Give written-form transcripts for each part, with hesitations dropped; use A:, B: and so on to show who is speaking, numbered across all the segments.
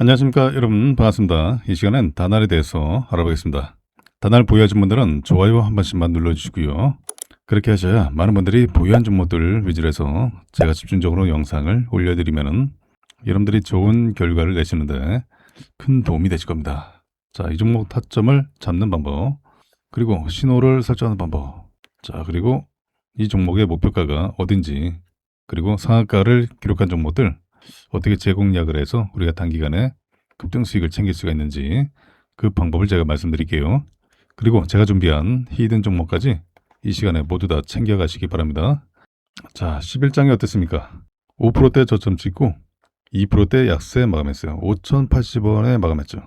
A: 안녕하십니까 여러분, 반갑습니다. 이 시간엔 다날에 대해서 알아보겠습니다. 다날 보유하신 분들은 좋아요 한 번씩만 눌러주시고요. 그렇게 하셔야 많은 분들이 보유한 종목들 위주로 해서 제가 집중적으로 영상을 올려드리면은 여러분들이 좋은 결과를 내시는데 큰 도움이 되실 겁니다. 자, 이 종목 타점을 잡는 방법, 그리고 신호를 설정하는 방법, 자, 그리고 이 종목의 목표가가 어딘지, 그리고 상한가를 기록한 종목들 어떻게 재공략을 해서 우리가 단기간에 급등 수익을 챙길 수가 있는지 그 방법을 제가 말씀드릴게요. 그리고 제가 준비한 히든 종목까지 이 시간에 모두 다 챙겨가시기 바랍니다. 자, 11장이 어땠습니까? 5%대 저점 찍고 2%대 약세 마감했어요. 5,080원에 마감했죠.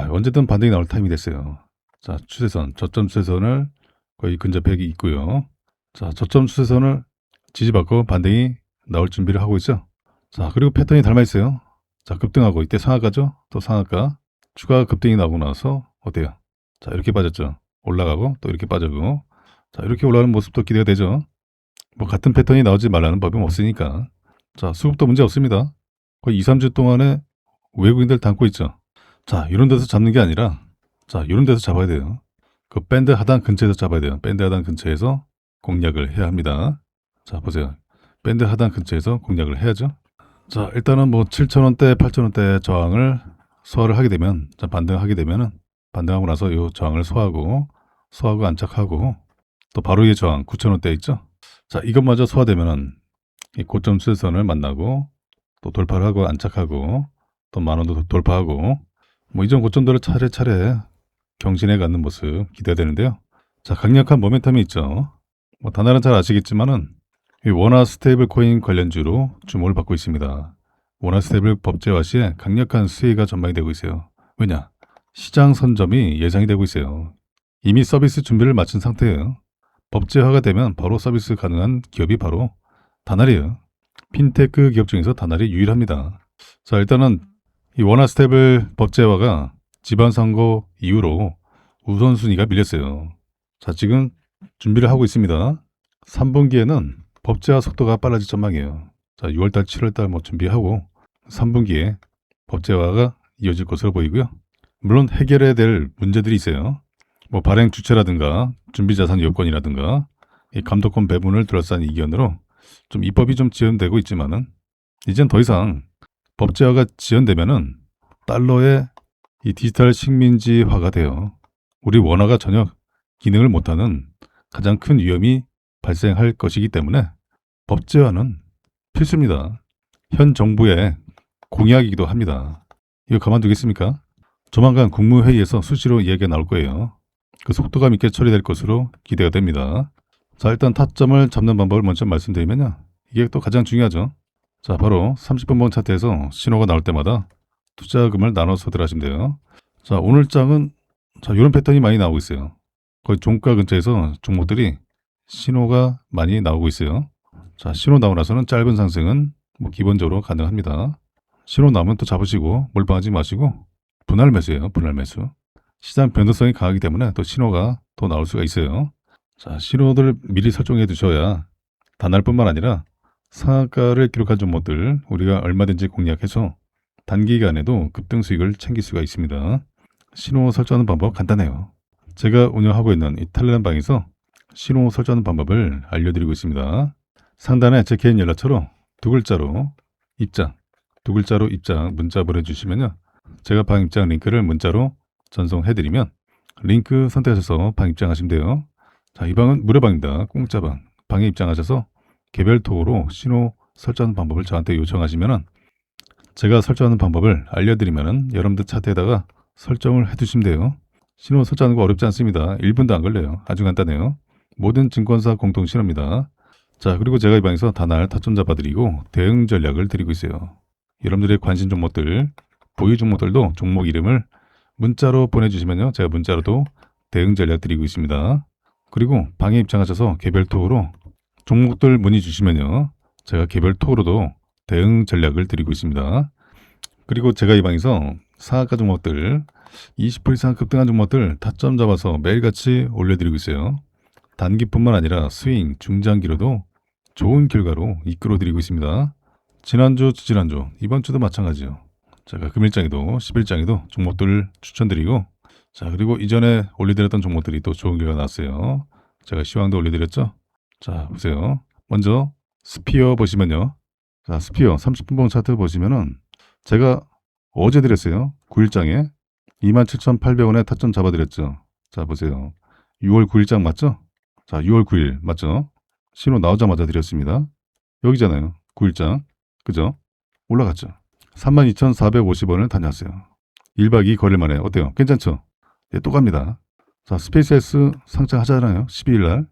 A: 언제든 반등이 나올 타임이 됐어요. 자, 추세선, 저점 추세선을 거의 근접 100이 있고요. 자, 저점 추세선을 지지받고 반등이 나올 준비를 하고 있죠. 자, 그리고 패턴이 닮아 있어요. 자, 급등하고 이때 상한가죠. 또 상한가 추가 급등이 나오고 나서 어때요? 자, 이렇게 빠졌죠. 올라가고 또 이렇게 빠지고, 자, 이렇게 올라가는 모습도 기대가 되죠. 뭐 같은 패턴이 나오지 말라는 법은 없으니까. 자, 수급도 문제 없습니다. 거의 2, 3주 동안에 외국인들 담고 있죠. 자, 이런 데서 잡는 게 아니라, 자, 이런 데서 잡아야 돼요. 그 밴드 하단 근처에서 잡아야 돼요. 밴드 하단 근처에서 공략을 해야 합니다. 자, 보세요. 밴드 하단 근처에서 공략을 해야죠. 자, 일단은 뭐 7,000원대, 8,000원대 저항을 소화를 하게 되면, 자, 반등하게 되면은, 반등하고 나서 이 저항을 소화하고 안착하고, 또 바로 위에 저항 9,000원대 있죠? 자, 이것마저 소화되면은, 이 고점 추세선을 만나고, 또 돌파를 하고 안착하고, 또 만원도 돌파하고, 뭐 이전 고점들을 차례차례 경신해 가는 모습 기대되는데요. 자, 강력한 모멘텀이 있죠. 뭐 다날은 잘 아시겠지만은, 이 원화 스테이블 코인 관련주로 주목을 받고 있습니다. 원화 스테이블 법제화 시에 강력한 수혜가 전망이 되고 있어요. 왜냐? 시장 선점이 예상이 되고 있어요. 이미 서비스 준비를 마친 상태예요. 법제화가 되면 바로 서비스 가능한 기업이 바로 다날이에요. 핀테크 기업 중에서 다날이 유일합니다. 자, 일단은 이 원화 스테이블 법제화가 지방선거 이후로 우선순위가 밀렸어요. 자, 지금 준비를 하고 있습니다. 3분기에는 법제화 속도가 빨라질 전망이에요. 자, 6월달, 7월달 뭐 준비하고 3분기에 법제화가 이어질 것으로 보이고요. 물론 해결해야 될 문제들이 있어요. 뭐 발행 주체라든가 준비자산 요건이라든가 이 감독권 배분을 둘러싼 이견으로 좀 입법이 좀 지연되고 있지만은 이젠 더 이상 법제화가 지연되면은 달러의 이 디지털 식민지화가 돼요. 우리 원화가 전혀 기능을 못하는 가장 큰 위험이 발생할 것이기 때문에 법제화는 필수입니다. 현 정부의 공약이기도 합니다. 이거 가만두겠습니까? 조만간 국무회의에서 수시로 이야기가 나올 거예요. 그 속도감 있게 처리될 것으로 기대가 됩니다. 자, 일단 타점을 잡는 방법을 먼저 말씀드리면요. 이게 또 가장 중요하죠. 자, 바로 30분봉 차트에서 신호가 나올 때마다 투자금을 나눠서 들어가시면 돼요. 자, 오늘 장은 자, 이런 패턴이 많이 나오고 있어요. 거의 종가 근처에서 종목들이 신호가 많이 나오고 있어요. 자, 신호 나오고 나서는 짧은 상승은 뭐 기본적으로 가능합니다. 신호 나오면 또 잡으시고 몰빵하지 마시고 분할 매수예요. 분할 매수. 시장 변동성이 강하기 때문에 또 신호가 더 나올 수가 있어요. 자, 신호들을 미리 설정해 두셔야 다날뿐만 아니라 상한가를 기록한 종목들 우리가 얼마든지 공략해서 단기간에도 급등 수익을 챙길 수가 있습니다. 신호 설정하는 방법 간단해요. 제가 운영하고 있는 이 텔레그램방에서 신호 설정하는 방법을 알려드리고 있습니다. 상단에 제 개인 연락처로 두 글자로 입장 문자 보내주시면요. 제가 방 입장 링크를 문자로 전송해드리면 링크 선택하셔서 방 입장하시면 돼요. 자, 이 방은 무료방입니다. 공짜방. 방에 입장하셔서 개별톡으로 신호 설정하는 방법을 저한테 요청하시면은 제가 설정하는 방법을 알려드리면은 여러분들 차트에다가 설정을 해두시면 돼요. 신호 설정하는 거 어렵지 않습니다. 1분도 안 걸려요. 아주 간단해요. 모든 증권사 공통 신호입니다. 자, 그리고 제가 이 방에서 다날 타점 잡아드리고 대응 전략을 드리고 있어요. 여러분들의 관심 종목들, 보유 종목들도 종목 이름을 문자로 보내주시면요. 제가 문자로도 대응 전략 드리고 있습니다. 그리고 방에 입장하셔서 개별톡으로 종목들 문의 주시면요. 제가 개별톡으로도 대응 전략을 드리고 있습니다. 그리고 제가 이 방에서 상한가 종목들, 20% 이상 급등한 종목들 타점 잡아서 매일같이 올려드리고 있어요. 단기뿐만 아니라 스윙, 중장기로도 좋은 결과로 이끌어드리고 있습니다. 지난주, 지난주, 이번 주도 마찬가지요. 제가 금일장에도 10일장에도 종목들 추천드리고, 자, 그리고 이전에 올려드렸던 종목들이 또 좋은 결과 나왔어요. 제가 시황도 올려드렸죠. 자, 보세요. 먼저 스피어 보시면요. 자, 스피어 30분봉 차트 보시면은 제가 어제 드렸어요. 9일장에 27,800원에 타점 잡아드렸죠. 자, 보세요. 6월 9일장 맞죠? 자, 6월 9일 맞죠? 신호 나오자마자 드렸습니다. 여기잖아요. 9일장. 그죠? 올라갔죠. 32,450원을 다녀왔어요. 1박 2일 거래일 만에 어때요? 괜찮죠? 예, 또 갑니다. 자, 스페이스X 상장하잖아요. 12일 날.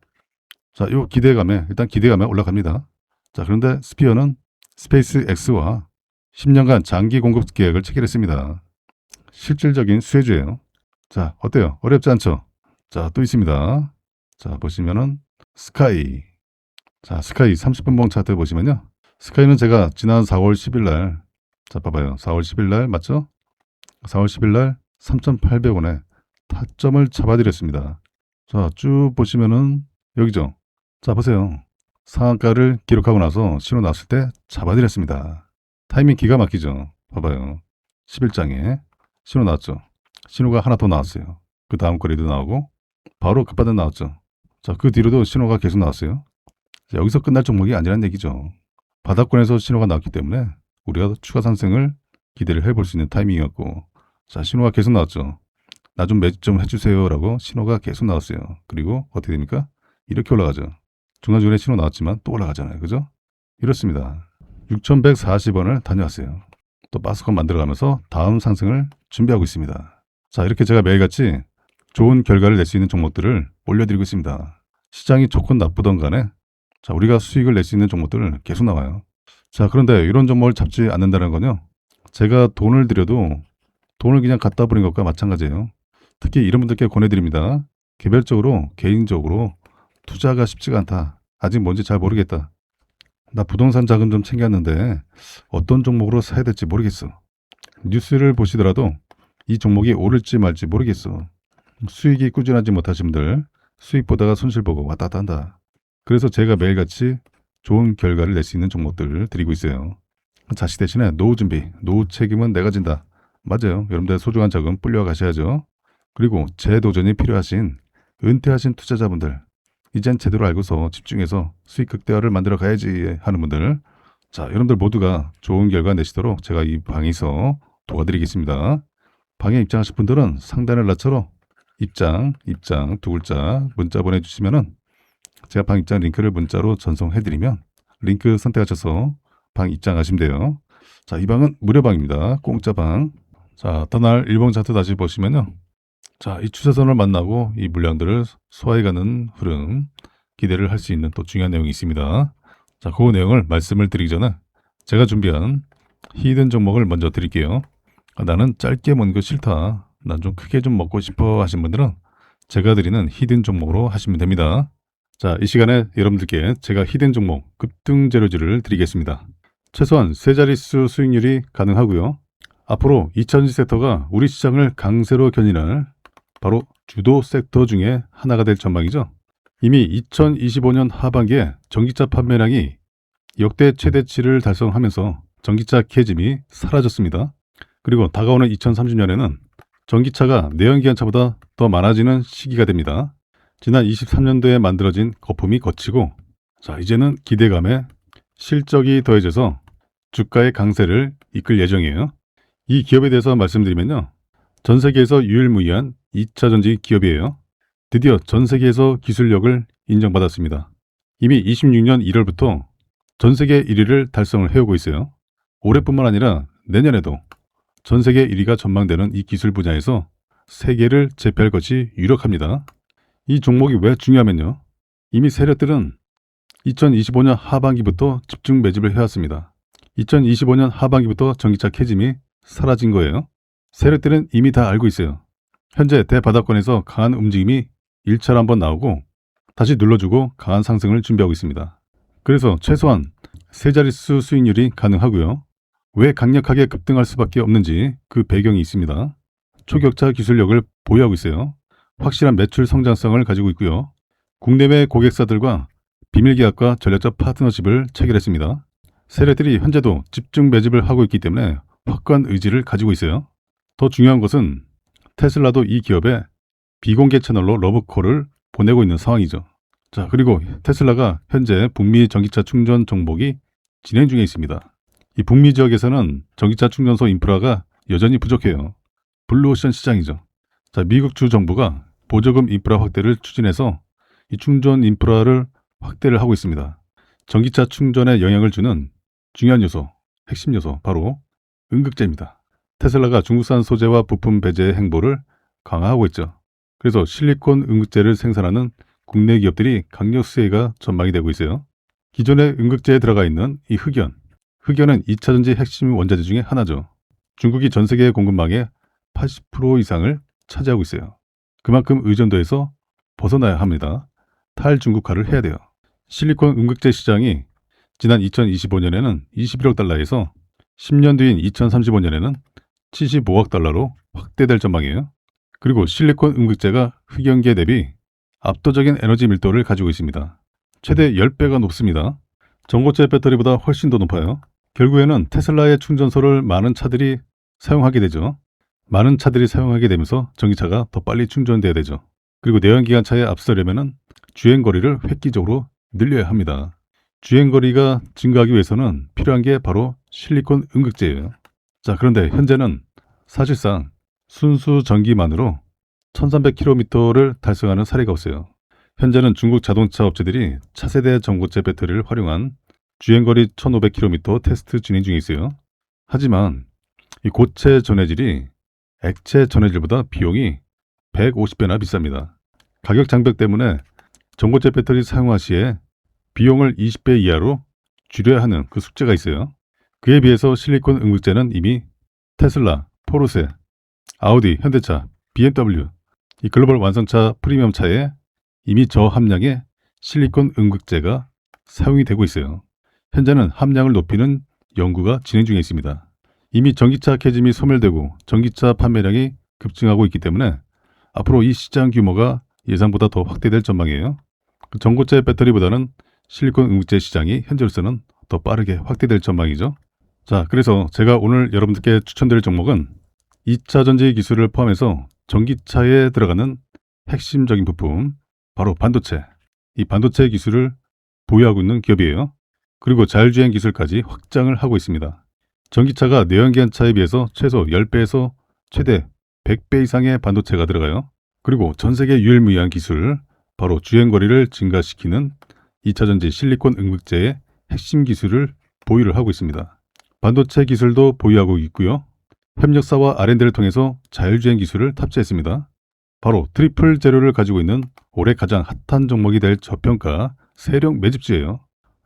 A: 자, 요 기대감에 일단 기대감에 올라갑니다. 자, 그런데 스피어는 스페이스X와 10년간 장기 공급 계약을 체결했습니다. 실질적인 수혜주예요. 자, 어때요? 어렵지 않죠? 자, 또 있습니다. 자, 보시면은 스카이. 자, 스카이 30분봉 차트 보시면요. 스카이는 제가 지난 4월 10일 날, 자, 봐봐요. 4월 10일 날 맞죠? 4월 10일 날 3,800원에 타점을 잡아드렸습니다. 자, 쭉 보시면은 여기죠. 자, 보세요. 상한가를 기록하고 나서 신호 나왔을 때 잡아드렸습니다. 타이밍 기가 막히죠. 봐봐요. 11장에 신호 나왔죠. 신호가 하나 더 나왔어요. 그 다음 거래도 나오고 바로 급반등 나왔죠. 자, 그 뒤로도 신호가 계속 나왔어요. 자, 여기서 끝날 종목이 아니란 얘기죠. 바닥권에서 신호가 나왔기 때문에 우리가 추가 상승을 기대를 해볼 수 있는 타이밍이었고, 자, 신호가 계속 나왔죠. 나 좀 매집 좀 해주세요 라고 신호가 계속 나왔어요. 그리고 어떻게 됩니까? 이렇게 올라가죠. 중간중간에 신호 나왔지만 또 올라가잖아요. 그죠? 이렇습니다. 6,140원을 다녀왔어요. 또 바스권 만들어가면서 다음 상승을 준비하고 있습니다. 자, 이렇게 제가 매일같이 좋은 결과를 낼 수 있는 종목들을 올려드리고 있습니다. 시장이 좋건 나쁘던 간에 자, 우리가 수익을 낼 수 있는 종목들을 계속 나와요. 자, 그런데 이런 종목을 잡지 않는다는 건요. 제가 돈을 들여도 돈을 그냥 갖다 버린 것과 마찬가지예요. 특히 이런 분들께 권해드립니다. 개별적으로, 개인적으로 투자가 쉽지가 않다. 아직 뭔지 잘 모르겠다. 나 부동산 자금 좀 챙겼는데 어떤 종목으로 사야 될지 모르겠어. 뉴스를 보시더라도 이 종목이 오를지 말지 모르겠어. 수익이 꾸준하지 못하신 분들 수익 보다가 손실 보고 왔다 갔다 한다. 그래서 제가 매일같이 좋은 결과를 낼 수 있는 종목들을 드리고 있어요. 자식 대신에 노후 준비, 노후 책임은 내가 진다. 맞아요. 여러분들 소중한 자금 불려 가셔야죠. 그리고 재도전이 필요하신 은퇴하신 투자자분들, 이젠 제대로 알고서 집중해서 수익 극대화를 만들어 가야지 하는 분들, 자, 여러분들 모두가 좋은 결과 내시도록 제가 이 방에서 도와드리겠습니다. 방에 입장하실 분들은 상단을 나처럼 입장 두 글자 문자 보내주시면은 제가 방 입장 링크를 문자로 전송해드리면 링크 선택하셔서 방 입장하시면 돼요. 자, 이 방은 무료방입니다. 공짜 방. 자, 다날 일봉 차트 다시 보시면요. 자, 이 추세선을 만나고 이 물량들을 소화해가는 흐름 기대를 할 수 있는 또 중요한 내용이 있습니다. 자, 그 내용을 말씀을 드리기 전에 제가 준비한 히든 종목을 먼저 드릴게요. 나는 짧게 먹는 거 싫다. 난 좀 크게 좀 먹고 싶어 하신 분들은 제가 드리는 히든 종목으로 하시면 됩니다. 자, 이 시간에 여러분들께 제가 히든 종목 급등 재료주를 드리겠습니다. 최소한 세 자릿수 수익률이 가능하고요. 앞으로 2000지 섹터가 우리 시장을 강세로 견인할 바로 주도 섹터 중에 하나가 될 전망이죠. 이미 2025년 하반기에 전기차 판매량이 역대 최대치를 달성하면서 전기차 캐즘이 사라졌습니다. 그리고 다가오는 2030년에는 전기차가 내연기관차보다 더 많아지는 시기가 됩니다. 지난 23년도에 만들어진 거품이 거치고, 자, 이제는 기대감에 실적이 더해져서 주가의 강세를 이끌 예정이에요. 이 기업에 대해서 말씀드리면요. 전 세계에서 유일무이한 2차 전지 기업이에요. 드디어 전 세계에서 기술력을 인정받았습니다. 이미 26년 1월부터 전 세계 1위를 달성을 해오고 있어요. 올해뿐만 아니라 내년에도 전 세계 1위가 전망되는 이 기술 분야에서 세계를 제패할 것이 유력합니다. 이 종목이 왜 중요하면요. 이미 세력들은 2025년 하반기부터 집중 매집을 해왔습니다. 2025년 하반기부터 전기차 캐즘이 사라진 거예요. 세력들은 이미 다 알고 있어요. 현재 대바닥권에서 강한 움직임이 1차로 한번 나오고 다시 눌러주고 강한 상승을 준비하고 있습니다. 그래서 최소한 세 자릿수 수익률이 가능하고요. 왜 강력하게 급등할 수밖에 없는지 그 배경이 있습니다. 초격차 기술력을 보유하고 있어요. 확실한 매출 성장성을 가지고 있고요. 국내외 고객사들과 비밀계약과 전략적 파트너십을 체결했습니다. 세력들이 현재도 집중 매집을 하고 있기 때문에 확고한 의지를 가지고 있어요. 더 중요한 것은 테슬라도 이 기업에 비공개 채널로 러브콜을 보내고 있는 상황이죠. 자, 그리고 테슬라가 현재 북미 전기차 충전 정복이 진행 중에 있습니다. 이 북미 지역에서는 전기차 충전소 인프라가 여전히 부족해요. 블루오션 시장이죠. 자, 미국 주 정부가 보조금 인프라 확대를 추진해서 이 충전 인프라를 확대를 하고 있습니다. 전기차 충전에 영향을 주는 중요한 요소, 핵심 요소, 바로 음극재입니다. 테슬라가 중국산 소재와 부품 배제 행보를 강화하고 있죠. 그래서 실리콘 음극재를 생산하는 국내 기업들이 강력 수혜가 전망이 되고 있어요. 기존의 음극재에 들어가 있는 이 흑연은 2차전지 핵심 원자재 중에 하나죠. 중국이 전 세계 공급망의 80% 이상을 차지하고 있어요. 그만큼 의존도에서 벗어나야 합니다. 탈중국화를 해야 돼요. 실리콘 음극재 시장이 지난 2025년에는 21억 달러에서 10년 뒤인 2035년에는 75억 달러로 확대될 전망이에요. 그리고 실리콘 음극재가 흑연계 대비 압도적인 에너지 밀도를 가지고 있습니다. 최대 10배가 높습니다. 전고체 배터리보다 훨씬 더 높아요. 결국에는 테슬라의 충전소를 많은 차들이 사용하게 되죠. 많은 차들이 사용하게 되면서 전기차가 더 빨리 충전돼야 되죠. 그리고 내연기관차에 앞서려면 주행거리를 획기적으로 늘려야 합니다. 주행거리가 증가하기 위해서는 필요한 게 바로 실리콘 음극재예요. 자, 그런데 현재는 사실상 순수 전기만으로 1300km를 달성하는 사례가 없어요. 현재는 중국 자동차 업체들이 차세대 전고체 배터리를 활용한 주행거리 1500km 테스트 진행 중에 있어요. 하지만 이 고체 전해질이 액체 전해질보다 비용이 150배나 비쌉니다. 가격 장벽 때문에 전고체 배터리 사용화 시에 비용을 20배 이하로 줄여야 하는 그 숙제가 있어요. 그에 비해서 실리콘 음극재는 이미 테슬라, 포르쉐, 아우디, 현대차, BMW, 이 글로벌 완성차 프리미엄 차에 이미 저함량의 실리콘 음극재가 사용이 되고 있어요. 현재는 함량을 높이는 연구가 진행 중에 있습니다. 이미 전기차 캐즘이 소멸되고 전기차 판매량이 급증하고 있기 때문에 앞으로 이 시장 규모가 예상보다 더 확대될 전망이에요. 전고체 배터리보다는 실리콘 음극재 시장이 현재로서는 더 빠르게 확대될 전망이죠. 자, 그래서 제가 오늘 여러분들께 추천드릴 종목은 2차 전지 기술을 포함해서 전기차에 들어가는 핵심적인 부품, 바로 반도체. 이 반도체 기술을 보유하고 있는 기업이에요. 그리고 자율주행 기술까지 확장을 하고 있습니다. 전기차가 내연기관차에 비해서 최소 10배에서 최대 100배 이상의 반도체가 들어가요. 그리고 전 세계 유일무이한 기술, 바로 주행거리를 증가시키는 2차전지 실리콘 음극재의 핵심 기술을 보유를 하고 있습니다. 반도체 기술도 보유하고 있고요. 협력사와 R&D를 통해서 자율주행 기술을 탑재했습니다. 바로 트리플 재료를 가지고 있는 올해 가장 핫한 종목이 될 저평가 세력 매집주예요.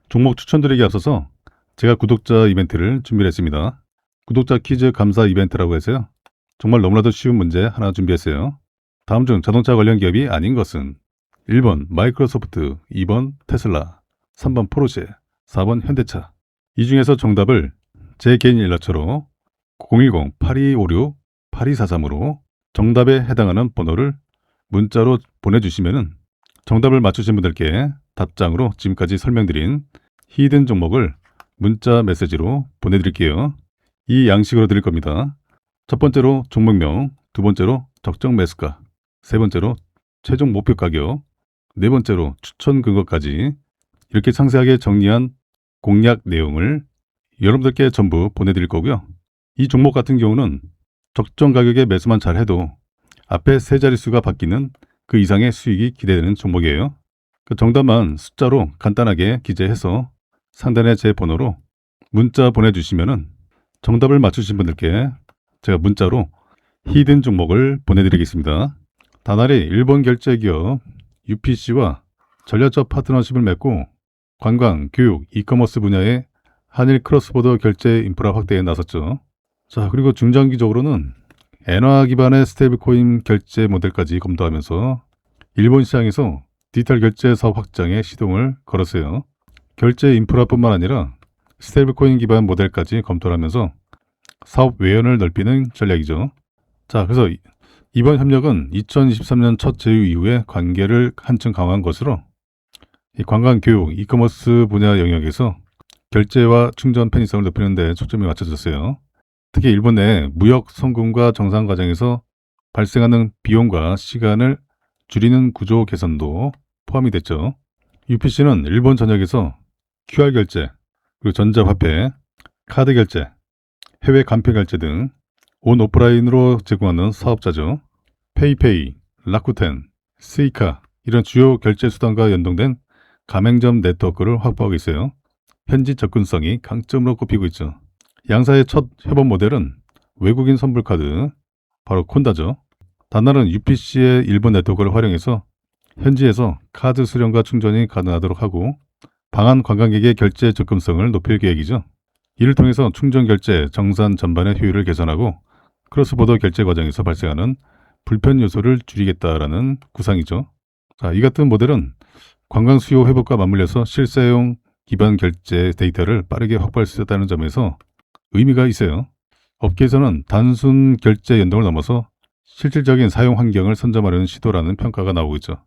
A: 종목 추천드리기 앞서서 제가 구독자 이벤트를 준비를 했습니다. 구독자 퀴즈 감사 이벤트라고 해서요. 정말 너무나도 쉬운 문제 하나 준비했어요. 다음 중 자동차 관련 기업이 아닌 것은 1번 마이크로소프트, 2번 테슬라, 3번 포르쉐, 4번 현대차. 이 중에서 정답을 제 개인 연락처로 010-8256-8243으로 정답에 해당하는 번호를 문자로 보내주시면 정답을 맞추신 분들께 답장으로 지금까지 설명드린 히든 종목을 문자 메시지로 보내드릴게요. 이 양식으로 드릴 겁니다. 첫 번째로 종목명, 두 번째로 적정 매수가, 세 번째로 최종 목표 가격, 네 번째로 추천 근거까지 이렇게 상세하게 정리한 공략 내용을 여러분들께 전부 보내드릴 거고요. 이 종목 같은 경우는 적정 가격에 매수만 잘 해도 앞에 세 자릿수가 바뀌는 그 이상의 수익이 기대되는 종목이에요. 그 정답만 숫자로 간단하게 기재해서 상단에 제 번호로 문자 보내주시면 정답을 맞추신 분들께 제가 문자로 히든 종목을 보내드리겠습니다. 다날이 일본 결제기업 UPC와 전략적 파트너십을 맺고 관광, 교육, 이커머스 분야의 한일 크로스보더 결제 인프라 확대에 나섰죠. 자, 그리고 중장기적으로는 엔화 기반의 스테이블코인 결제 모델까지 검토하면서 일본 시장에서 디지털 결제 사업 확장에 시동을 걸었어요. 결제 인프라뿐만 아니라 스테이블코인 기반 모델까지 검토를 하면서 사업 외연을 넓히는 전략이죠. 자, 그래서 이번 협력은 2023년 첫 제휴 이후에 관계를 한층 강화한 것으로 이 관광, 교육, 이커머스 분야 영역에서 결제와 충전 편의성을 높이는 데 초점이 맞춰졌어요. 특히 일본 내 무역 송금과 정상 과정에서 발생하는 비용과 시간을 줄이는 구조 개선도 포함이 됐죠. UPC는 일본 전역에서 QR 결제, 그리고 전자화폐, 카드 결제, 해외 간편 결제 등 온 오프라인으로 제공하는 사업자죠. 페이페이, 라쿠텐, 스이카 이런 주요 결제 수단과 연동된 가맹점 네트워크를 확보하고 있어요. 현지 접근성이 강점으로 꼽히고 있죠. 양사의 첫 협업 모델은 외국인 선불카드, 바로 콘다죠. 다날은 UPC의 일본 네트워크를 활용해서 현지에서 카드 수령과 충전이 가능하도록 하고 방한 관광객의 결제 접근성을 높일 계획이죠. 이를 통해서 충전 결제 정산 전반의 효율을 개선하고 크로스보더 결제 과정에서 발생하는 불편 요소를 줄이겠다라는 구상이죠. 자, 이 같은 모델은 관광 수요 회복과 맞물려서 실사용 기반 결제 데이터를 빠르게 확보할 수 있다는 점에서 의미가 있어요. 업계에서는 단순 결제 연동을 넘어서 실질적인 사용 환경을 선점하려는 시도라는 평가가 나오고 있죠.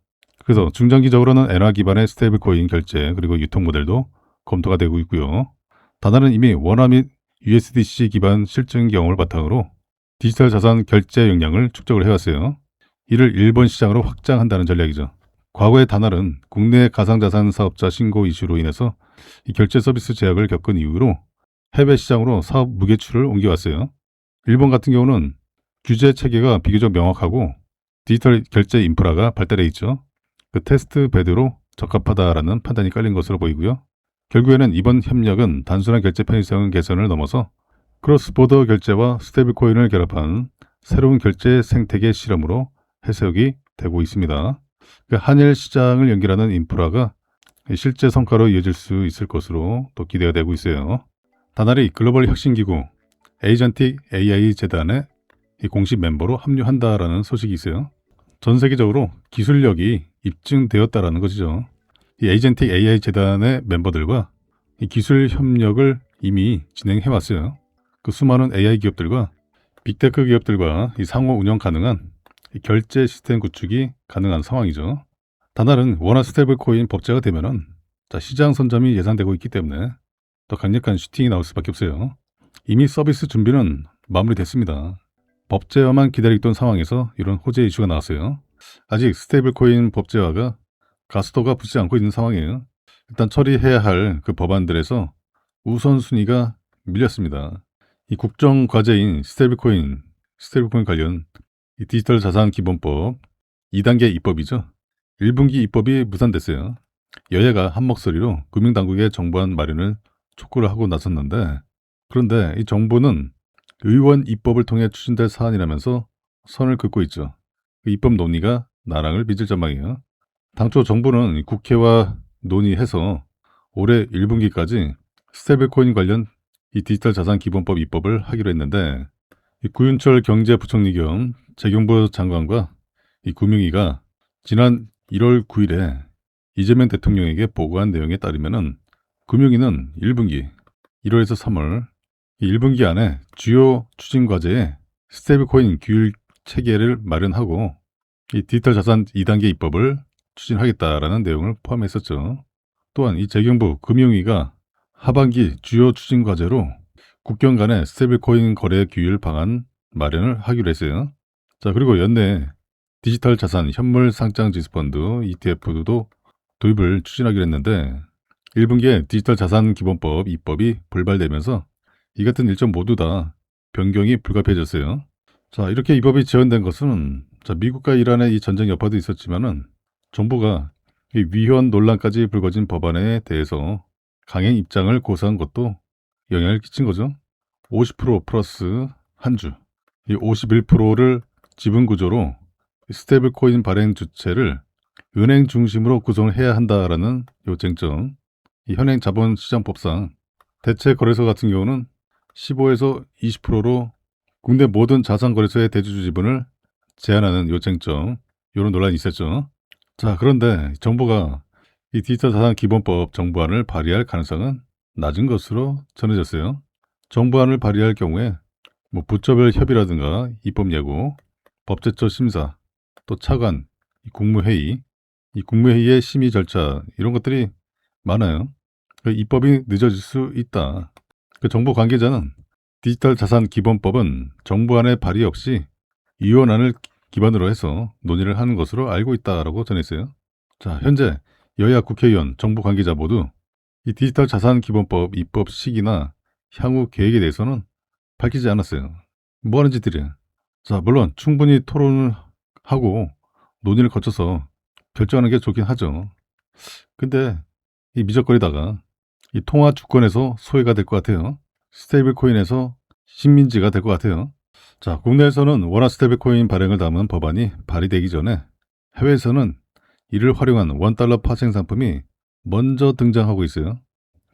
A: 그래서 중장기적으로는 엔화 기반의 스테이블 코인 결제 그리고 유통 모델도 검토가 되고 있고요. 다나는 이미 원화 및 USDC 기반 실증 경험을 바탕으로 디지털 자산 결제 역량을 축적을 해왔어요. 이를 일본 시장으로 확장한다는 전략이죠. 과거의 다날은 국내 가상자산 사업자 신고 이슈로 인해서 이 결제 서비스 제약을 겪은 이후로 해외 시장으로 사업 무게추를 옮겨왔어요. 일본 같은 경우는 규제 체계가 비교적 명확하고 디지털 결제 인프라가 발달해 있죠. 그 테스트 베드로 적합하다라는 판단이 깔린 것으로 보이고요. 결국에는 이번 협력은 단순한 결제 편의성 개선을 넘어서 크로스보더 결제와 스테이블 코인을 결합한 새로운 결제 생태계 실험으로 해석이 되고 있습니다. 한일 시장을 연결하는 인프라가 실제 성과로 이어질 수 있을 것으로 또 기대가 되고 있어요. 다날이 글로벌 혁신기구 에이전틱 AI 재단의 공식 멤버로 합류한다라는 소식이 있어요. 전 세계적으로 기술력이 입증되었다라는 것이죠. 이 에이전틱 AI 재단의 멤버들과 이 기술 협력을 이미 진행해 왔어요. 그 수많은 AI 기업들과 빅테크 기업들과 이 상호 운영 가능한 이 결제 시스템 구축이 가능한 상황이죠. 다날은 원화 스테이블 코인 법제가 되면은 시장 선점이 예상되고 있기 때문에 더 강력한 슈팅이 나올 수밖에 없어요. 이미 서비스 준비는 마무리됐습니다. 법제화만 기다리던 상황에서 이런 호재 이슈가 나왔어요. 아직 스테이블 코인 법제화가 가속도가 붙지 않고 있는 상황이에요. 일단 처리해야 할 그 법안들에서 우선순위가 밀렸습니다. 이 국정 과제인 스테이블 코인 관련 이 디지털 자산 기본법 2단계 입법이죠. 1분기 입법이 무산됐어요. 여야가 한 목소리로 금융당국의 정부안 마련을 촉구를 하고 나섰는데, 그런데 이 정부는 의원 입법을 통해 추진될 사안이라면서 선을 긋고 있죠. 그 입법 논의가 나랑을 빚을 전망이에요. 당초 정부는 국회와 논의해서 올해 1분기까지 스테이블코인 관련 이 디지털 자산 기본법 입법을 하기로 했는데, 이 구윤철 경제부총리 겸 재경부 장관과 이 금융위가 지난 1월 9일에 이재명 대통령에게 보고한 내용에 따르면은 금융위는 1분기 1월에서 3월 이 1분기 안에 주요 추진 과제에 스테이블코인 규율 체계를 마련하고 이 디지털 자산 2단계 입법을 추진하겠다라는 내용을 포함했었죠. 또한 이 재경부 금융위가 하반기 주요 추진 과제로 국경 간의 스테이블코인 거래 규율 방안 마련을 하기로 했어요. 자, 그리고 연내 디지털 자산 현물 상장 지수펀드 ETF도 도입을 추진하기로 했는데 1분기에 디지털 자산 기본법 입법이 불발되면서 이 같은 일정 모두 다 변경이 불가피해졌어요. 자, 이렇게 입법이 지연된 것은 미국과 이란의 이 전쟁 여파도 있었지만은 정부가 이 위헌 논란까지 불거진 법안에 대해서 강행 입장을 고수한 것도 영향을 끼친 거죠. 50% 플러스 한 주, 이 51%를 지분 구조로 스테이블 코인 발행 주체를 은행 중심으로 구성을 해야 한다라는 요 쟁점. 이 현행 자본시장법상 대체 거래소 같은 경우는 15에서 20%로 국내 모든 자산거래소의 대주주 지분을 제한하는 요 쟁점, 이런 논란이 있었죠. 자, 그런데 정부가 이 디지털 자산 기본법 정부안을 발의할 가능성은 낮은 것으로 전해졌어요. 정부안을 발의할 경우에 부처별 협의라든가 입법 예고, 법제처 심사, 또 차관, 국무회의, 이 국무회의의 심의 절차 이런 것들이 많아요. 입법이 늦어질 수 있다. 정부 관계자는 디지털 자산 기본법은 정부안의 발의 없이 위원안을 기반으로 해서 논의를 하는 것으로 알고 있다라고 전했어요. 자, 현재 여야 국회의원, 정부 관계자 모두 이 디지털 자산 기본법 입법 시기나 향후 계획에 대해서는 밝히지 않았어요. 뭐 하는 짓들이야. 자, 물론 충분히 토론을 하고 논의를 거쳐서 결정하는 게 좋긴 하죠. 근데 이 미적거리다가 이 통화 주권에서 소외가 될 것 같아요. 스테이블 코인에서 식민지가 될 것 같아요. 자, 국내에서는 원화 스테이블 코인 발행을 담은 법안이 발의되기 전에 해외에서는 이를 활용한 원달러 파생 상품이 먼저 등장하고 있어요.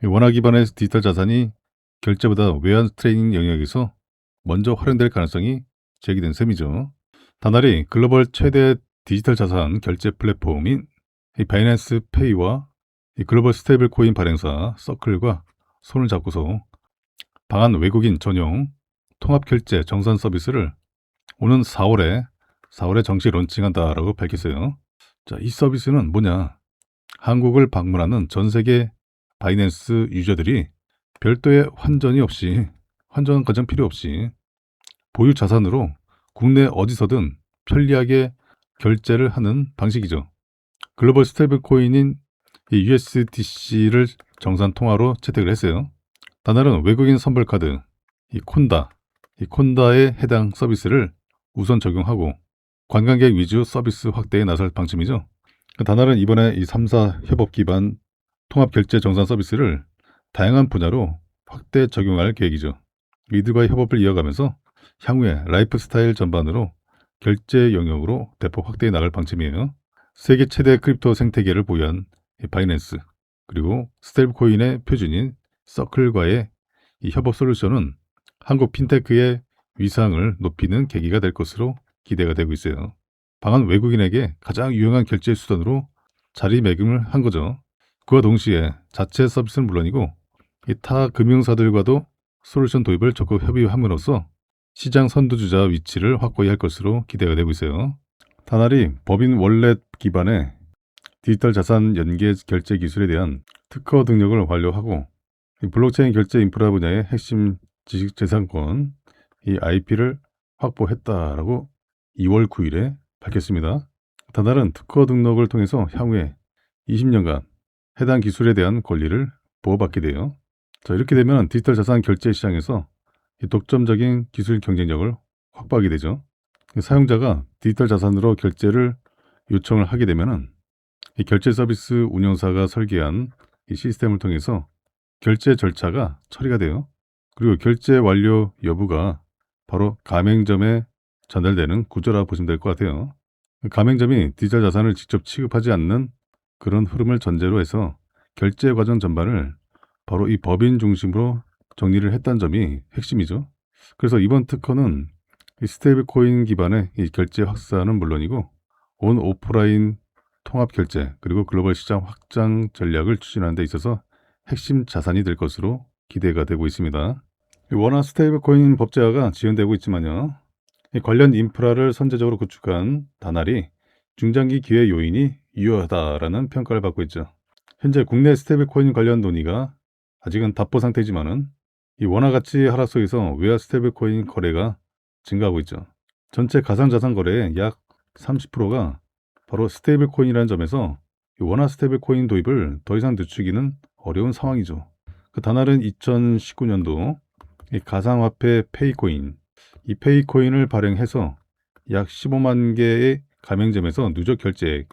A: 이 원화 기반의 디지털 자산이 결제보다 외환 트레이딩 영역에서 먼저 활용될 가능성이 제기된 셈이죠. 다날이 글로벌 최대 디지털 자산 결제 플랫폼인 이 바이낸스 페이와 이 글로벌 스테이블 코인 발행사 서클과 손을 잡고서 방한 외국인 전용 통합 결제 정산 서비스를 오는 4월에 정식 론칭한다라고 밝혔어요. 자, 이 서비스는 뭐냐? 한국을 방문하는 전 세계 바이낸스 유저들이 별도의 환전 과정 필요 없이 보유 자산으로 국내 어디서든 편리하게 결제를 하는 방식이죠. 글로벌 스테이블 코인인 이 USDC를 정산 통화로 채택을 했어요. 다날은 외국인 선불 카드 이 콘다에 해당 서비스를 우선 적용하고 관광객 위주 서비스 확대에 나설 방침이죠. 다날은 이번에 이 3사 협업 기반 통합 결제 정산 서비스를 다양한 분야로 확대 적용할 계획이죠. 이들과의 협업을 이어가면서 향후에 라이프 스타일 전반으로 결제 영역으로 대폭 확대해 나갈 방침이에요. 세계 최대 크립토 생태계를 보유한 바이낸스 그리고 스테이블 코인의 표준인 서클과의 이 협업 솔루션은 한국 핀테크의 위상을 높이는 계기가 될 것으로 기대가 되고 있어요. 방한 외국인에게 가장 유용한 결제 수단으로 자리매김을 한 거죠. 그와 동시에 자체 서비스는 물론이고 타 금융사들과도 솔루션 도입을 적극 협의함으로써 시장 선두주자 위치를 확고히 할 것으로 기대가 되고 있어요. 다날이 법인 월렛 기반의 디지털 자산 연계 결제 기술에 대한 특허 등록을 완료하고 블록체인 결제 인프라 분야의 핵심 지식재산권 이 IP를 확보했다라고 2월 9일에 밝혔습니다. 다날은 특허 등록을 통해서 향후에 20년간 해당 기술에 대한 권리를 보호받게 돼요. 자, 이렇게 되면 디지털 자산 결제 시장에서 독점적인 기술 경쟁력을 확보하게 되죠. 사용자가 디지털 자산으로 결제를 요청을 하게 되면은 이 결제 서비스 운영사가 설계한 이 시스템을 통해서 결제 절차가 처리가 돼요. 그리고 결제 완료 여부가 바로 가맹점에 전달되는 구조라 보시면 될 것 같아요. 가맹점이 디지털 자산을 직접 취급하지 않는 그런 흐름을 전제로 해서 결제 과정 전반을 바로 이 법인 중심으로 정리를 했다는 점이 핵심이죠. 그래서 이번 특허는 이 스테이블 코인 기반의 이 결제 확산은 물론이고 온 오프라인 통합 결제 그리고 글로벌 시장 확장 전략을 추진하는 데 있어서 핵심 자산이 될 것으로 기대가 되고 있습니다. 원화 스테이블 코인 법제화가 지연되고 있지만요. 이 관련 인프라를 선제적으로 구축한 다날이 중장기 기회 요인이 유효하다라는 평가를 받고 있죠. 현재 국내 스테이블 코인 관련 논의가 아직은 답보 상태지만은 이 원화 가치 하락 속에서 외화 스테이블 코인 거래가 증가하고 있죠. 전체 가상자산 거래의 약 30%가 바로 스테이블 코인이라는 점에서 이 원화 스테이블 코인 도입을 더 이상 늦추기는 어려운 상황이죠. 그 다날은 2019년도 이 가상화폐 페이코인, 이 페이코인을 발행해서 약 15만 개의 가맹점에서 누적 결제액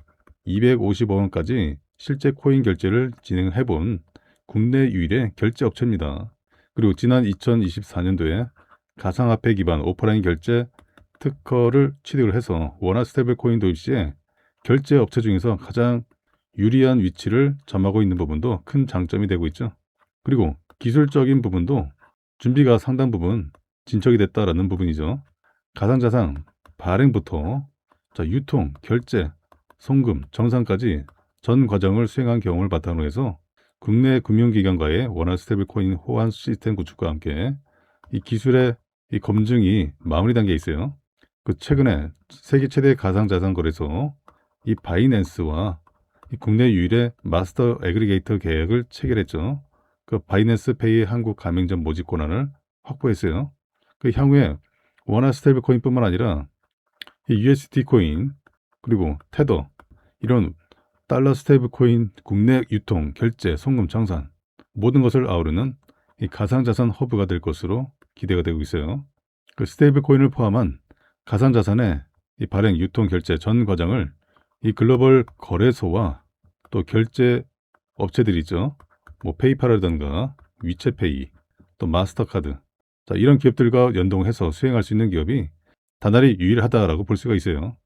A: 250억 원까지 실제 코인 결제를 진행해본 국내 유일의 결제 업체입니다. 그리고 지난 2024년도에 가상화폐 기반 오프라인 결제 특허를 취득을 해서 원화 스테이블 코인 도입 시에 결제 업체 중에서 가장 유리한 위치를 점하고 있는 부분도 큰 장점이 되고 있죠. 그리고 기술적인 부분도 준비가 상당 부분 진척이 됐다라는 부분이죠. 가상자산 발행부터 유통, 결제, 송금, 정산까지 전 과정을 수행한 경험을 바탕으로 해서 국내 금융기관과의 원화 스테이블 코인 호환 시스템 구축과 함께 이 기술의 이 검증이 마무리 단계에 있어요. 그 최근에 세계 최대 가상자산 거래소 이 바이낸스와 이 국내 유일의 마스터 애그리게이터 계약을 체결했죠. 그 바이낸스 페이의 한국 가맹점 모집 권한을 확보했어요. 그 향후에 원화 스테이블 코인뿐만 아니라 이 USDT 코인 그리고 테더 이런 달러 스테이블 코인 국내 유통, 결제, 송금, 청산 모든 것을 아우르는 이 가상자산 허브가 될 것으로 기대가 되고 있어요. 그 스테이블 코인을 포함한 가상자산의 이 발행, 유통, 결제 전 과정을 이 글로벌 거래소와 또 결제 업체들이 있죠. 뭐 페이팔이라든가 위챗페이, 또 마스터카드 자, 이런 기업들과 연동해서 수행할 수 있는 기업이 다날이 유일하다라고 볼 수가 있어요.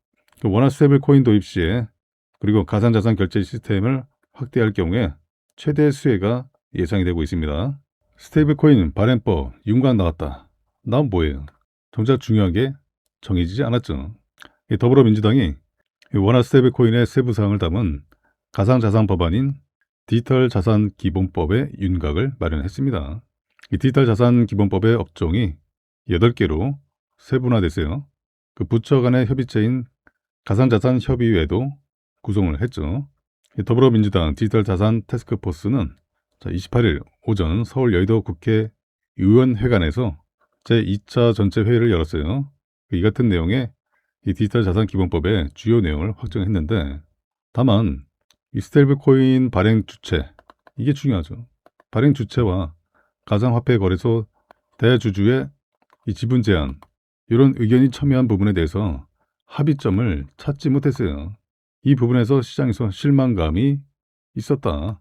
A: 그 원화 스테이블 코인 도입 시에 그리고 가상자산 결제 시스템을 확대할 경우에 최대 수혜가 예상이 되고 있습니다. 스테이블 코인 발행법 윤곽 나왔다. 나온 뭐예요? 정작 중요한 게 정해지지 않았죠. 이 더불어민주당이 이 원화 스테이블 코인의 세부 사항을 담은 가상자산 법안인 디지털 자산 기본법의 윤곽을 마련했습니다. 이 디지털 자산 기본법의 업종이 8개로 세분화됐어요. 그 부처 간의 협의체인 가상자산 협의회도 구성을 했죠. 이 더불어민주당 디지털 자산 태스크포스는 28일 오전 서울 여의도 국회 의원회관에서 제2차 전체 회의를 열었어요. 이 같은 내용의 이 디지털 자산 기본법의 주요 내용을 확정했는데 다만 이 스테이블 코인 발행 주체 이게 중요하죠. 발행 주체와 가상화폐 거래소 대주주의 이 지분 제한 이런 의견이 첨예한 부분에 대해서 합의점을 찾지 못했어요. 이 부분에서 시장에서 실망감이 있었다.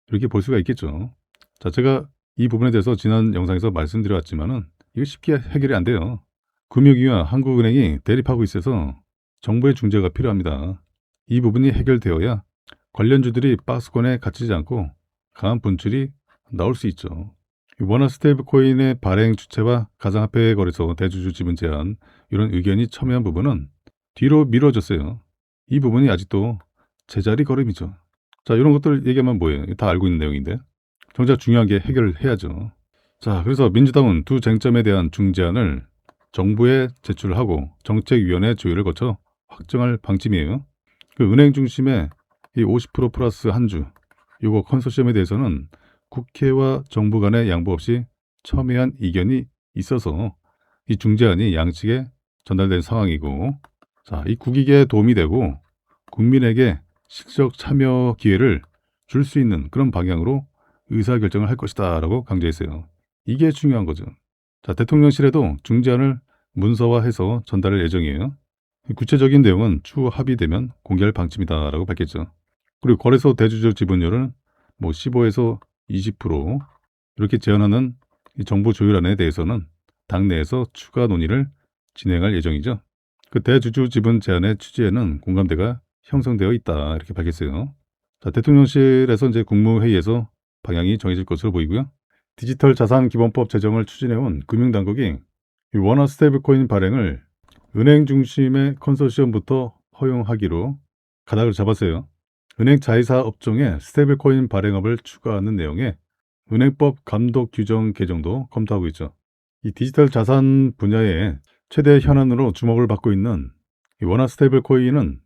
A: 이렇게 볼 수가 있겠죠. 자, 제가 이 부분에 대해서 지난 영상에서 말씀드려왔지만은 이거 쉽게 해결이 안 돼요. 금융위와 한국은행이 대립하고 있어서 정부의 중재가 필요합니다. 이 부분이 해결되어야 관련주들이 박스권에 갇히지 않고 강한 분출이 나올 수 있죠. 원화 스테이블 코인의 발행 주체와 가상화폐 거래소 대주주 지분 제한 이런 의견이 첨예한 부분은 뒤로 미뤄졌어요. 이 부분이 아직도 제자리 걸음이죠. 자, 이런 것들 얘기하면 뭐예요? 다 알고 있는 내용인데 정작 중요한 게 해결을 해야죠. 자, 그래서 민주당은 두 쟁점에 대한 중재안을 정부에 제출하고 정책위원회 조율을 거쳐 확정할 방침이에요. 그 은행 중심의 이 50% 플러스 한 주 요거 컨소시엄에 대해서는 국회와 정부 간의 양보 없이 첨예한 이견이 있어서 이 중재안이 양측에 전달된 상황이고 자, 이 국익에 도움이 되고 국민에게 실질적 참여 기회를 줄 수 있는 그런 방향으로 의사결정을 할 것이다 라고 강조했어요. 이게 중요한 거죠. 자, 대통령실에도 중재안을 문서화해서 전달할 예정이에요. 구체적인 내용은 추후 합의되면 공개할 방침이다 라고 밝혔죠. 그리고 거래소 대주주 지분율은 뭐 15에서 20% 이렇게 제한하는 이 정부 조율안에 대해서는 당내에서 추가 논의를 진행할 예정이죠. 그 대주주 지분 제한의 취지에는 공감대가 형성되어 있다 이렇게 밝혔어요. 자, 대통령실에서 이제 국무회의에서 방향이 정해질 것으로 보이고요. 디지털 자산 기본법 제정을 추진해온 금융당국이 이 원화 스테이블 코인 발행을 은행 중심의 컨소시엄부터 허용하기로 가닥을 잡았어요. 은행 자회사 업종에 스테이블 코인 발행업을 추가하는 내용의 은행법 감독 규정 개정도 검토하고 있죠. 이 디지털 자산 분야의 최대 현안으로 주목을 받고 있는 이 원화 스테이블 코인은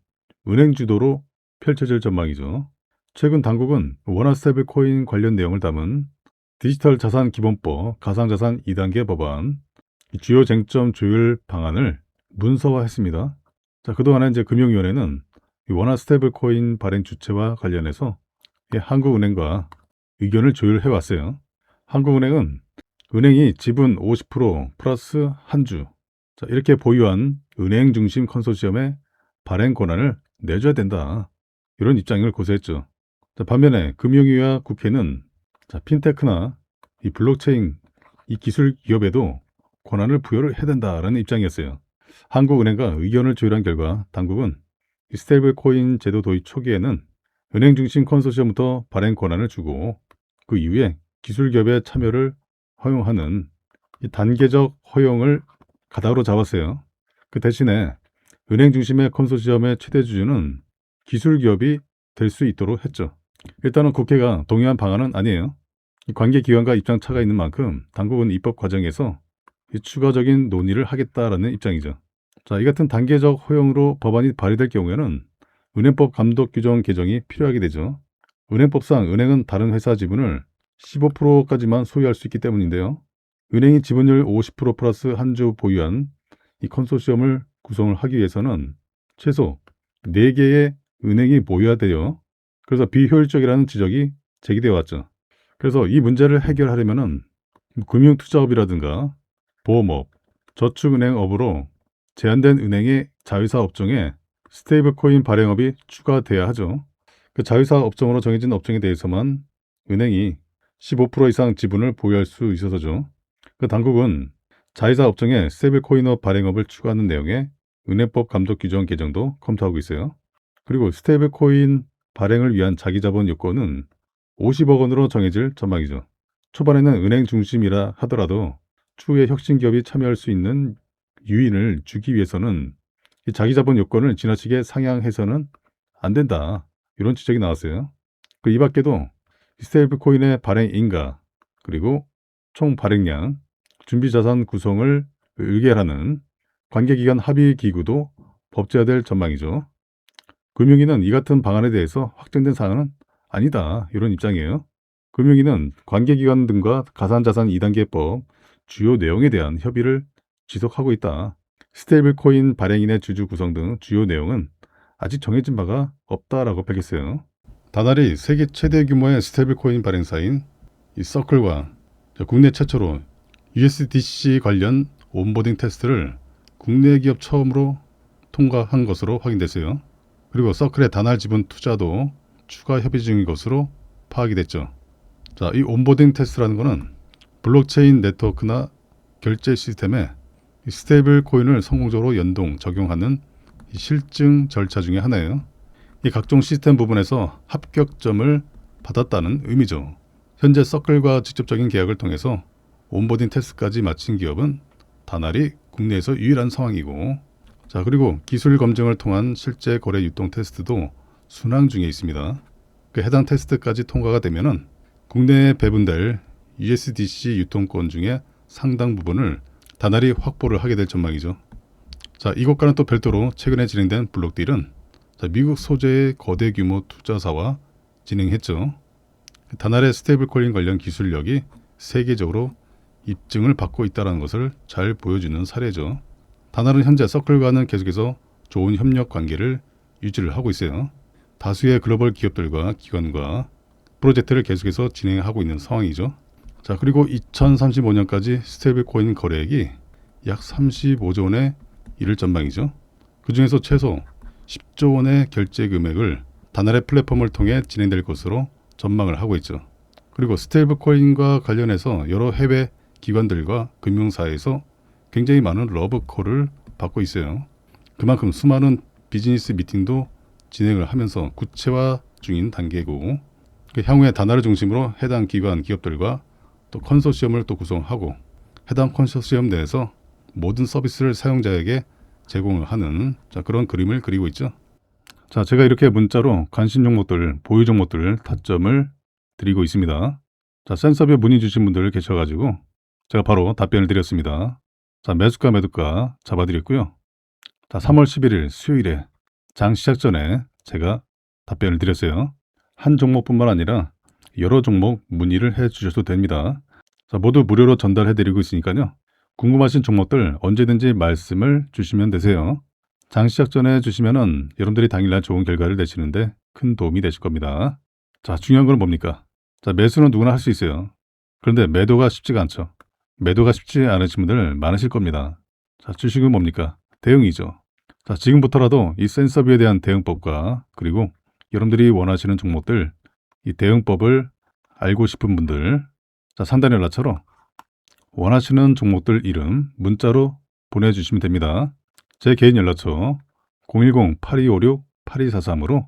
A: 은행 주도로 펼쳐질 전망이죠. 최근 당국은 원화 스테이블 코인 관련 내용을 담은 디지털 자산 기본법 가상자산 2단계 법안 주요 쟁점 조율 방안을 문서화했습니다. 자, 그동안에 이제 금융위원회는 이 원화 스테이블 코인 발행 주체와 관련해서 한국은행과 의견을 조율해 왔어요. 한국은행은 은행이 지분 50% 플러스 한 주 이렇게 보유한 은행 중심 컨소시엄의 발행 권한을 내줘야 된다. 이런 입장을 고수했죠. 자, 반면에 금융위와 국회는 핀테크나 이 블록체인 이 기술 기업에도 권한을 부여를 해야 된다라는 입장이었어요. 한국은행과 의견을 조율한 결과 당국은 이 스테이블 코인 제도 도입 초기에는 은행 중심 컨소시엄부터 발행 권한을 주고 그 이후에 기술 기업의 참여를 허용하는 이 단계적 허용을 가닥으로 잡았어요. 그 대신에 은행 중심의 컨소시엄의 최대 주주는 기술 기업이 될 수 있도록 했죠. 일단은 국회가 동의한 방안은 아니에요. 관계 기관과 입장 차가 있는 만큼 당국은 입법 과정에서 추가적인 논의를 하겠다라는 입장이죠. 자, 이 같은 단계적 허용으로 법안이 발의될 경우에는 은행법 감독 규정 개정이 필요하게 되죠. 은행법상 은행은 다른 회사 지분을 15%까지만 소유할 수 있기 때문인데요. 은행이 지분율 50% 플러스 한 주 보유한 이 컨소시엄을 구성을 하기 위해서는 최소 4개의 은행이 보유해야 돼요. 그래서 비효율적이라는 지적이 제기되어 왔죠. 그래서 이 문제를 해결하려면은 금융투자업이라든가 보험업, 저축은행업으로 제한된 은행의 자회사 업종에 스테이블 코인 발행업이 추가돼야 하죠. 그 자회사 업종으로 정해진 업종에 대해서만 은행이 15% 이상 지분을 보유할 수 있어서죠. 그 당국은 자회사 업종에 스테이블 코인업 발행업을 추가하는 내용의 은행법 감독 규정 개정도 검토하고 있어요. 그리고 스테이블 코인 발행을 위한 자기자본 요건은 50억 원으로 정해질 전망이죠. 초반에는 은행 중심이라 하더라도 추후에 혁신기업이 참여할 수 있는 유인을 주기 위해서는 이 자기자본 요건을 지나치게 상향해서는 안 된다. 이런 지적이 나왔어요. 이 밖에도 스테이블 코인의 발행 인가, 그리고 총 발행량, 준비자산 구성을 의결하는 관계기관 합의기구도 법제화될 전망이죠. 금융위는 이 같은 방안에 대해서 확정된 사항은 아니다. 이런 입장이에요. 금융위는 관계기관 등과 가상자산 2단계법 주요 내용에 대한 협의를 지속하고 있다. 스테이블 코인 발행인의 주주 구성 등 주요 내용은 아직 정해진 바가 없다라고 밝혔어요. 다달이 세계 최대 규모의 스테이블 코인 발행사인 이 서클과 국내 최초로 USDC 관련 온보딩 테스트를 국내 기업 처음으로 통과한 것으로 확인됐어요. 그리고 서클의 다날 지분 투자도 추가 협의 중인 것으로 파악이 됐죠. 자, 이 온보딩 테스트라는 것은 블록체인 네트워크나 결제 시스템에 스테이블 코인을 성공적으로 연동, 적용하는 실증 절차 중에 하나예요. 이 각종 시스템 부분에서 합격점을 받았다는 의미죠. 현재 서클과 직접적인 계약을 통해서 온보딩 테스트까지 마친 기업은 다날이 국내에서 유일한 상황이고, 자, 그리고 기술 검증을 통한 실제 거래 유통 테스트도 순항 중에 있습니다. 해당 테스트까지 통과가 되면은 국내에 배분될 USDC 유통권 중에 상당 부분을 다날이 확보를 하게 될 전망이죠. 자, 이것과는 또 별도로 최근에 진행된 블록딜은 미국 소재의 거대 규모 투자사와 진행했죠. 다날의 스테이블 코인 관련 기술력이 세계적으로 입증을 받고 있다는 것을 잘 보여주는 사례죠. 다날은 현재 서클과는 계속해서 좋은 협력 관계를 유지를 하고 있어요. 다수의 글로벌 기업들과 기관과 프로젝트를 계속해서 진행하고 있는 상황이죠. 자, 그리고 2035년까지 스테이블 코인 거래액이 약 35조 원에 이를 전망이죠. 그 중에서 최소 10조 원의 결제 금액을 다날의 플랫폼을 통해 진행될 것으로 전망을 하고 있죠. 그리고 스테이블 코인과 관련해서 여러 해외 기관들과 금융사에서 굉장히 많은 러브콜을 받고 있어요. 그만큼 수많은 비즈니스 미팅도 진행을 하면서 구체화 중인 단계고, 향후에 다날을 중심으로 해당 기관, 기업들과 또 컨소시엄을 또 구성하고 해당 컨소시엄 내에서 모든 서비스를 사용자에게 제공을 하는 그런 그림을 그리고 있죠. 자, 제가 이렇게 문자로 관심 종목들, 보유 종목들 타점을 드리고 있습니다. 자, 센서뷰 문의 주신 분들 계셔가지고 제가 바로 답변을 드렸습니다. 자, 매수가 잡아드렸고요. 자, 3월 11일 수요일에 장 시작 전에 제가 답변을 드렸어요. 한 종목뿐만 아니라 여러 종목 문의를 해 주셔도 됩니다. 자, 모두 무료로 전달해 드리고 있으니까요. 궁금하신 종목들 언제든지 말씀을 주시면 되세요. 장 시작 전에 주시면은 여러분들이 당일날 좋은 결과를 내시는데 큰 도움이 되실 겁니다. 자, 중요한 건 뭡니까? 자, 매수는 누구나 할 수 있어요. 그런데 매도가 쉽지가 않죠. 매도가 쉽지 않으신 분들 많으실 겁니다. 자, 주식은 뭡니까? 대응이죠. 자, 지금부터라도 이 센서뷰에 대한 대응법과 그리고 여러분들이 원하시는 종목들 이 대응법을 알고 싶은 분들, 자, 상단 연락처로 원하시는 종목들 이름 문자로 보내주시면 됩니다. 제 개인 연락처 010-8256-8243으로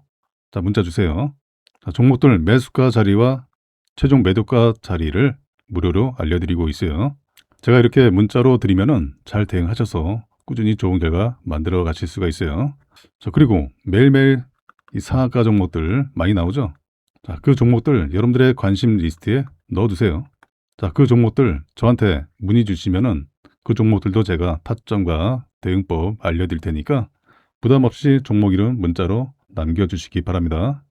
A: 자, 문자 주세요. 자, 종목들 매수가 자리와 최종 매도가 자리를 무료로 알려드리고 있어요. 제가 이렇게 문자로 드리면은 잘 대응하셔서 꾸준히 좋은 결과 만들어 가실 수가 있어요. 자, 그리고 매일매일 이 상한가 종목들 많이 나오죠. 자, 그 종목들 여러분들의 관심 리스트에 넣어두세요. 자, 그 종목들 저한테 문의 주시면은 그 종목들도 제가 타점과 대응법 알려드릴 테니까 부담 없이 종목 이름 문자로 남겨주시기 바랍니다.